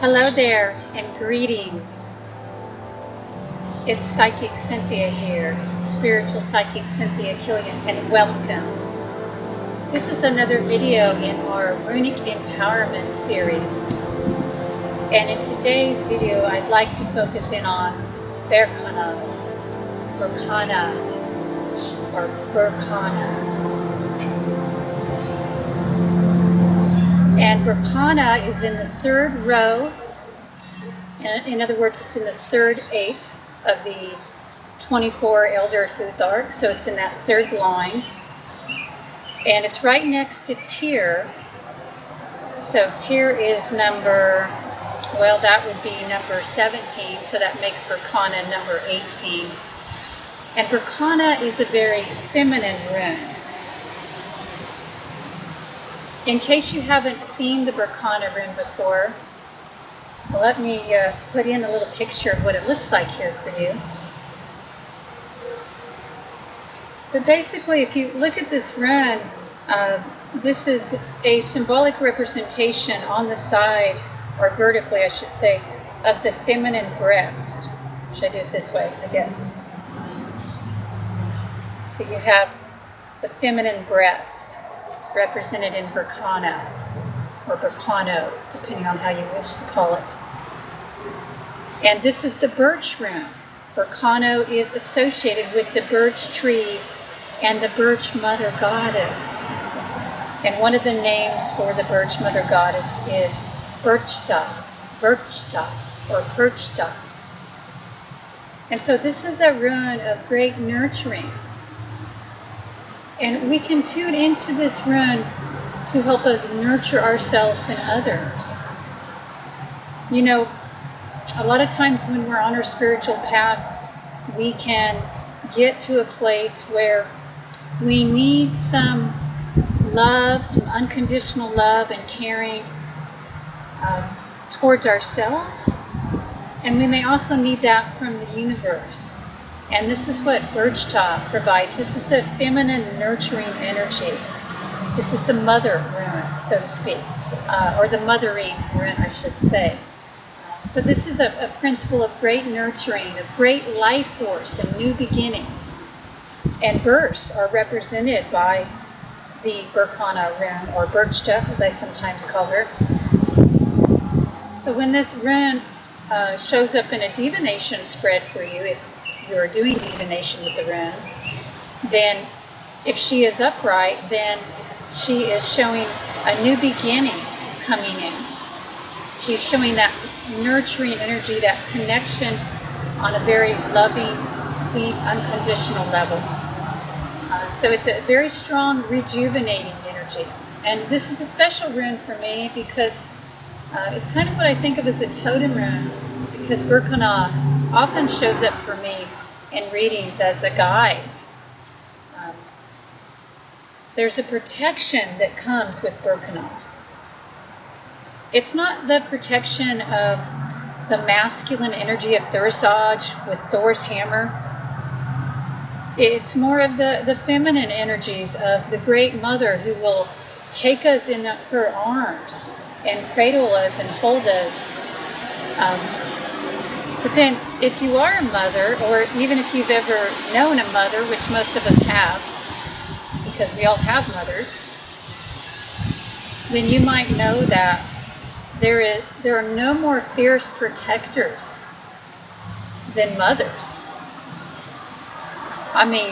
Hello there and greetings. It's Psychic Cynthia here, Spiritual Psychic Cynthia Killian, and welcome. This is another video in our Runic Empowerment series. And in today's video, I'd like to focus in on Berkano, Berkana, or Berkana. And Berkana is in the third row. In other words, it's in the third eighth of the 24 Elder Futhark, so it's in that third line. And it's right next to Tyr. So Tyr is number, well, that would be number 17, so that makes Berkana number 18. And Berkana is a very feminine rune. In case you haven't seen the Berkana rune before, let me put in a little picture of what it looks like here for you. But basically, if you look at this rune, this is a symbolic representation on the side, or vertically I should say, of the feminine breast. Should I do it this way, I guess? So you have the feminine breast represented in Berkana, or Berkano, depending on how you wish to call it. And this is the birch rune. Berkano is associated with the birch tree and the Birch Mother goddess. And one of the names for the Birch Mother goddess is Berchta, or Berchta. And so this is a rune of great nurturing. And we can tune into this rune to help us nurture ourselves and others. You know, a lot of times when we're on our spiritual path, we can get to a place where we need some love, some unconditional love and caring towards ourselves. And we may also need that from the universe. And this is what Berchta provides. This is the feminine nurturing energy. This is the mother rune, so to speak, or the mothering rune, I should say. So this is a principle of great nurturing, of great life force and new beginnings. And births are represented by the Berkana rune, or Berchta, as I sometimes call her. So when this rune shows up in a divination spread for you, if you're doing divination with the runes, then if she is upright, then she is showing a new beginning coming in. She's showing that nurturing energy, that connection on a very loving, deep, unconditional level. So it's a very strong, rejuvenating energy. And this is a special rune for me because it's kind of what I think of as a totem rune, because Berkana often shows up for me in readings as a guide. There's a protection that comes with Berkana. It's not the protection of the masculine energy of Thursage with Thor's hammer. It's more of the feminine energies of the Great Mother who will take us in her arms and cradle us and hold us. But then if you are a mother, or even if you've ever known a mother, which most of us have, because we all have mothers, then you might know that there are no more fierce protectors than mothers. I mean,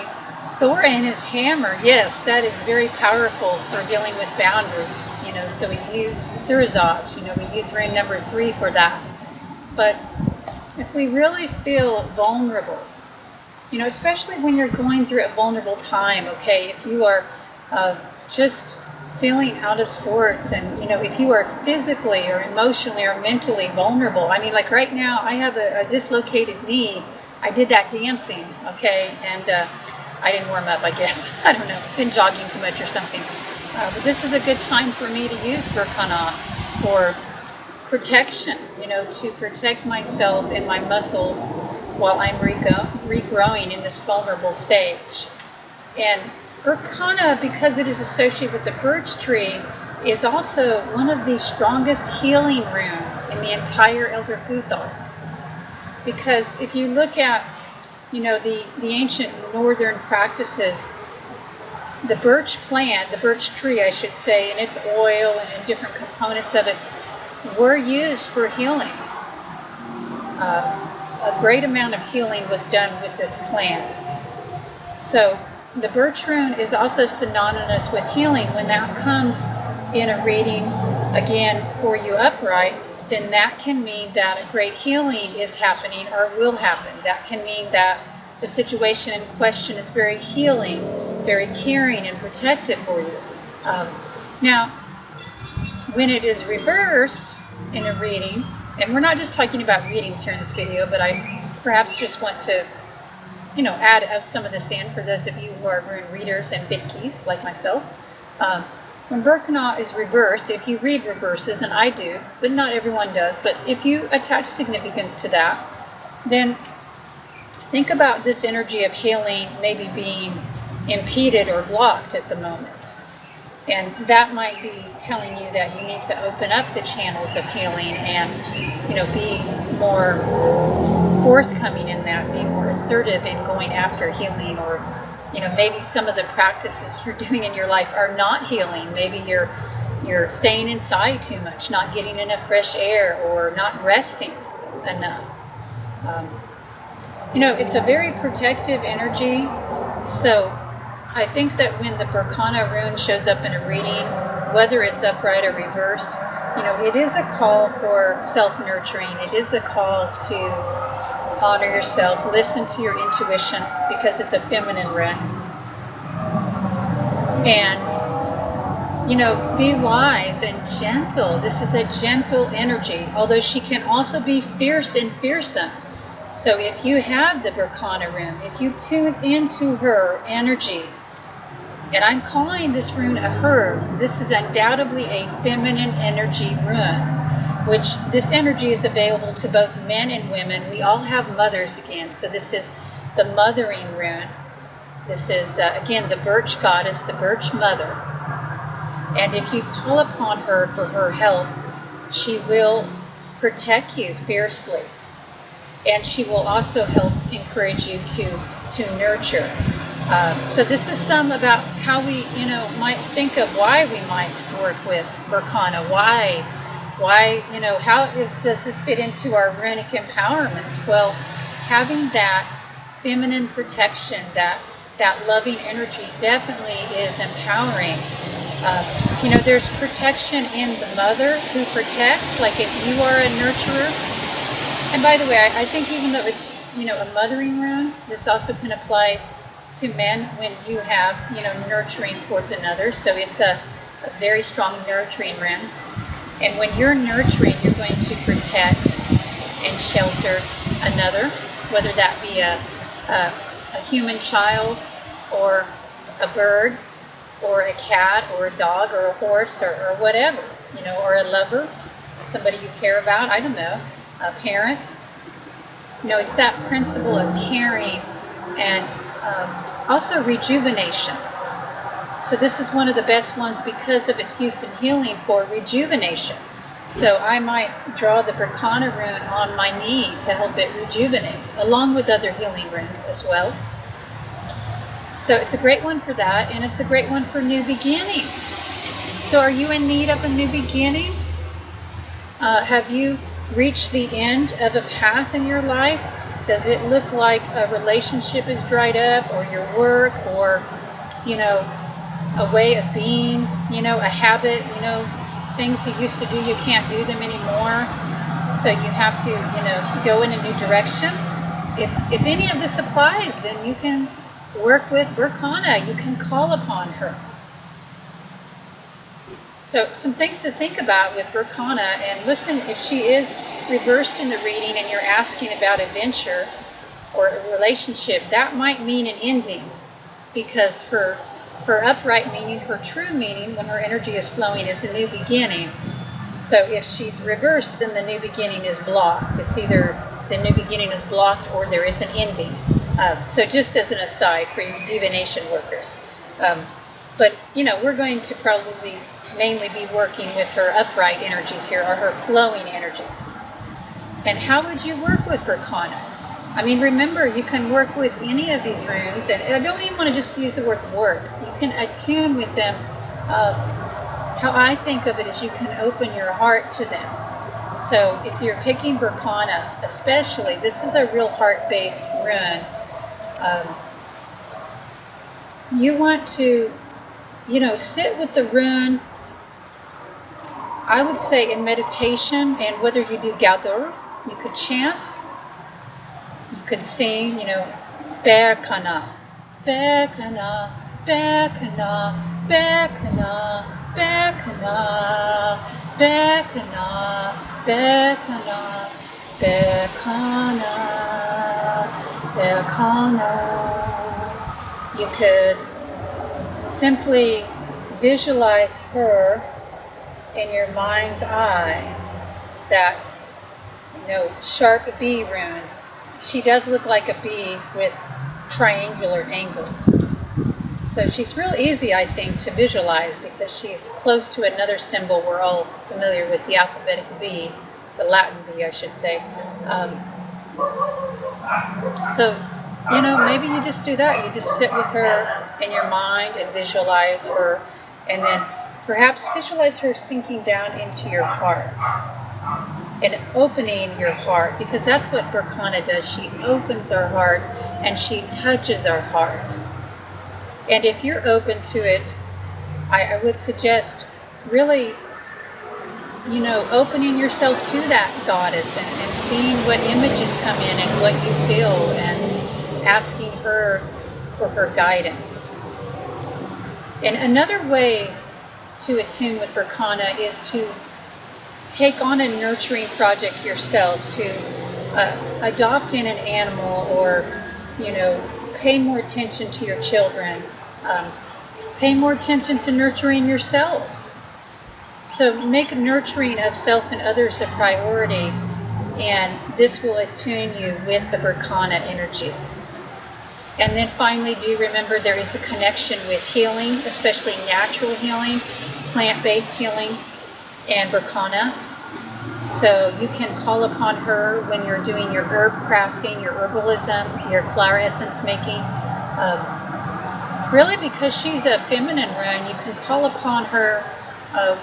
Thor and his hammer, yes, that is very powerful for dealing with boundaries, you know, so we use Thursage, you know, we use rune number 3 for that. But if we really feel vulnerable, you know, especially when you're going through a vulnerable time, okay, if you are just feeling out of sorts, and, you know, if you are physically or emotionally or mentally vulnerable, I mean, like right now, I have a dislocated knee. I did that dancing, okay, and I didn't warm up, I guess. I don't know, been jogging too much or something. But this is a good time for me to use Berkana for protection, you know, to protect myself and my muscles while I'm regrowing in this vulnerable stage. And Berkana, because it is associated with the birch tree, is also one of the strongest healing runes in the entire Elder Futhark. Because if you look at, the ancient northern practices, the birch plant, the birch tree, I should say, and its oil and different components of it were used for healing. A great amount of healing was done with this plant. So the birch rune is also synonymous with healing. When that comes in a reading, again, for you upright, then that can mean that a great healing is happening or will happen. That can mean that the situation in question is very healing, very caring and protective for you. Now, when it is reversed in a reading, and we're not just talking about readings here in this video, but I perhaps just want to, add some of this in for those of you who are rune readers and bitkeys like myself. When Berkana is reversed, if you read reverses, and I do, but not everyone does, but if you attach significance to that, then think about this energy of healing maybe being impeded or blocked at the moment. And that might be telling you that you need to open up the channels of healing and, be more forthcoming in that, be more assertive in going after healing, or, maybe some of the practices you're doing in your life are not healing. Maybe you're staying inside too much, not getting enough fresh air, or not resting enough. It's a very protective energy. So I think that when the Berkana rune shows up in a reading, whether it's upright or reversed, it is a call for self-nurturing. It is a call to honor yourself, listen to your intuition, because it's a feminine rune. And, be wise and gentle. This is a gentle energy, although she can also be fierce and fearsome. So if you have the Berkana rune, if you tune into her energy, and I'm calling this rune a her, this is undoubtedly a feminine energy rune, which this energy is available to both men and women. We all have mothers again, so this is the mothering rune. This is, again, the birch goddess, the Birch Mother. And if you call upon her for her help, she will protect you fiercely. And she will also help encourage you to nurture. So this is some about how we, might think of why we might work with Berkana. Why, how does this fit into our runic empowerment? Well, having that feminine protection, that loving energy definitely is empowering. There's protection in the mother who protects, like if you are a nurturer. And by the way, I think even though it's, a mothering rune, this also can apply to men when you have, nurturing towards another. So it's a very strong nurturing rune. And when you're nurturing, you're going to protect and shelter another, whether that be a human child, or a bird, or a cat, or a dog, or a horse, or whatever, or a lover, somebody you care about, I don't know, a parent. It's that principle of caring and also rejuvenation. So this is one of the best ones because of its use in healing for rejuvenation. So I might draw the Berkana rune on my knee to help it rejuvenate, along with other healing runes as well. So it's a great one for that, and it's a great one for new beginnings. So are you in need of a new beginning? Have you reached the end of a path in your life? Does it look like a relationship is dried up, or your work, or, a way of being, a habit, things you used to do, you can't do them anymore. So you have to, go in a new direction. If any of this applies, then you can work with Berkana. You can call upon her. So some things to think about with Berkana, and listen, if she is reversed in the reading and you're asking about a venture or a relationship, that might mean an ending, because her upright meaning, her true meaning, when her energy is flowing, is a new beginning. So if she's reversed, then the new beginning is blocked. It's either the new beginning is blocked or there is an ending. So just as an aside for you divination workers. But, we're going to probably mainly be working with her upright energies here, or her flowing energies. And how would you work with Berkana? I mean, remember, you can work with any of these runes, and I don't even want to just use the words work. You can attune with them. How I think of it is you can open your heart to them. So if you're picking Berkana, especially, this is a real heart-based rune. You want to, sit with the rune, I would say in meditation, and whether you do Gaudur, you could chant, you could sing, Berkana, Berkana, Berkana, Berkana, Berkana, Berkana, Berkana, Berkana, Berkana. You could simply visualize her in your mind's eye, that sharp bee rune. She does look like a bee with triangular angles. So she's real easy, I think, to visualize because she's close to another symbol we're all familiar with, the alphabetic B, the Latin B, I should say. So, maybe you just do that. You just sit with her in your mind and visualize her, and then perhaps visualize her sinking down into your heart and opening your heart, because that's what Berkana does. She opens our heart and she touches our heart. And if you're open to it, I would suggest really, opening yourself to that goddess and seeing what images come in and what you feel, and asking her for her guidance. And another way to attune with Berkana is to take on a nurturing project yourself, to adopt in an animal, or pay more attention to your children, pay more attention to nurturing yourself. So make nurturing of self and others a priority, and this will attune you with the Berkana energy. And then finally, do remember there is a connection with healing, especially natural healing, plant-based healing, and Berkana. So you can call upon her when you're doing your herb crafting, your herbalism, your flower essence making. Really, because she's a feminine rune, you can call upon her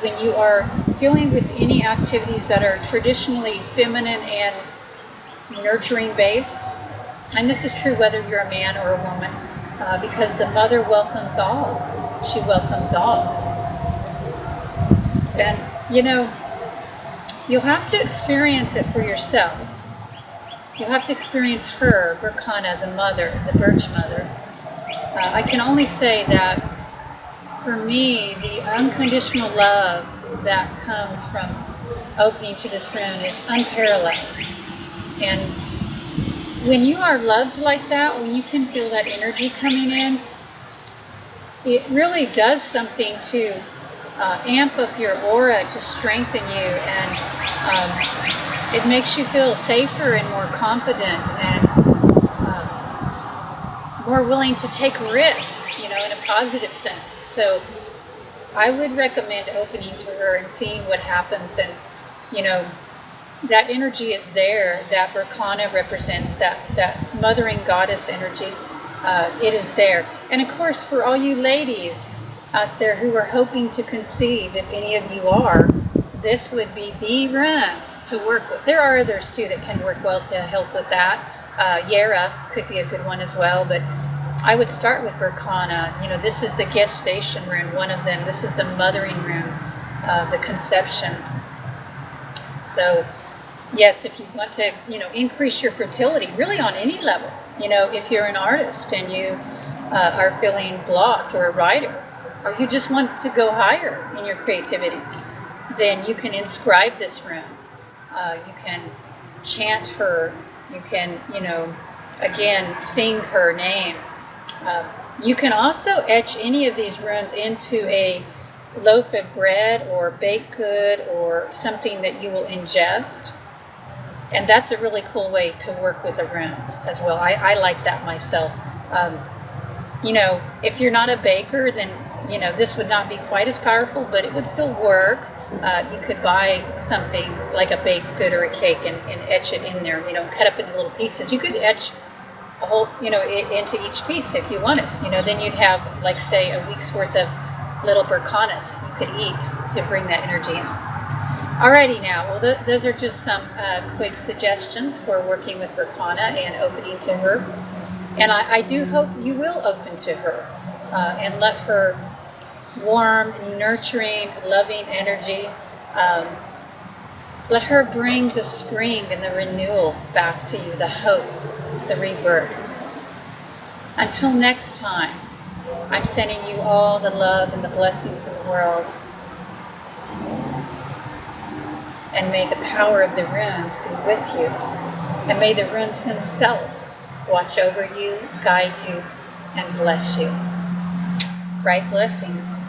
when you are dealing with any activities that are traditionally feminine and nurturing based. And this is true whether you're a man or a woman, because the mother welcomes all. She welcomes all. And, you'll have to experience it for yourself. You'll have to experience her, Berkana, the mother, the Birch Mother. I can only say that for me, the unconditional love that comes from opening to this rune is unparalleled. And when you are loved like that, when you can feel that energy coming in, it really does something to amp up your aura, to strengthen you, and it makes you feel safer and more confident and more willing to take risks, in a positive sense. So I would recommend opening to her and seeing what happens, and that energy is there. That Berkana represents that mothering goddess energy. It is there. And of course, for all you ladies out there who are hoping to conceive, if any of you are, this would be the rune to work with. There are others too that can work well to help with that. Yara could be a good one as well, but I would start with Berkana. This is the gestation rune, one of them. This is the mothering rune, the conception. So yes, if you want to, increase your fertility, really on any level, if you're an artist and you are feeling blocked, or a writer, or you just want to go higher in your creativity, then you can inscribe this rune. You can chant her. You can, again, sing her name. You can also etch any of these runes into a loaf of bread or baked good or something that you will ingest. And that's a really cool way to work with a rune as well. I like that myself. If you're not a baker, then you know, this would not be quite as powerful, but it would still work. You could buy something like a baked good or a cake and etch it in there, you know, cut up into little pieces. You could etch a whole, you know, into each piece if you wanted. You know, then you'd have, like, say, a week's worth of little Berkanas you could eat to bring that energy in. Alrighty now, well, those are just some quick suggestions for working with Berkana and opening to her. And I do hope you will open to her and let her warm, nurturing, loving energy. Let her bring the spring and the renewal back to you, the hope, the rebirth. Until next time, I'm sending you all the love and the blessings in the world. And may the power of the runes be with you. And may the runes themselves watch over you, guide you, and bless you. Bright blessings.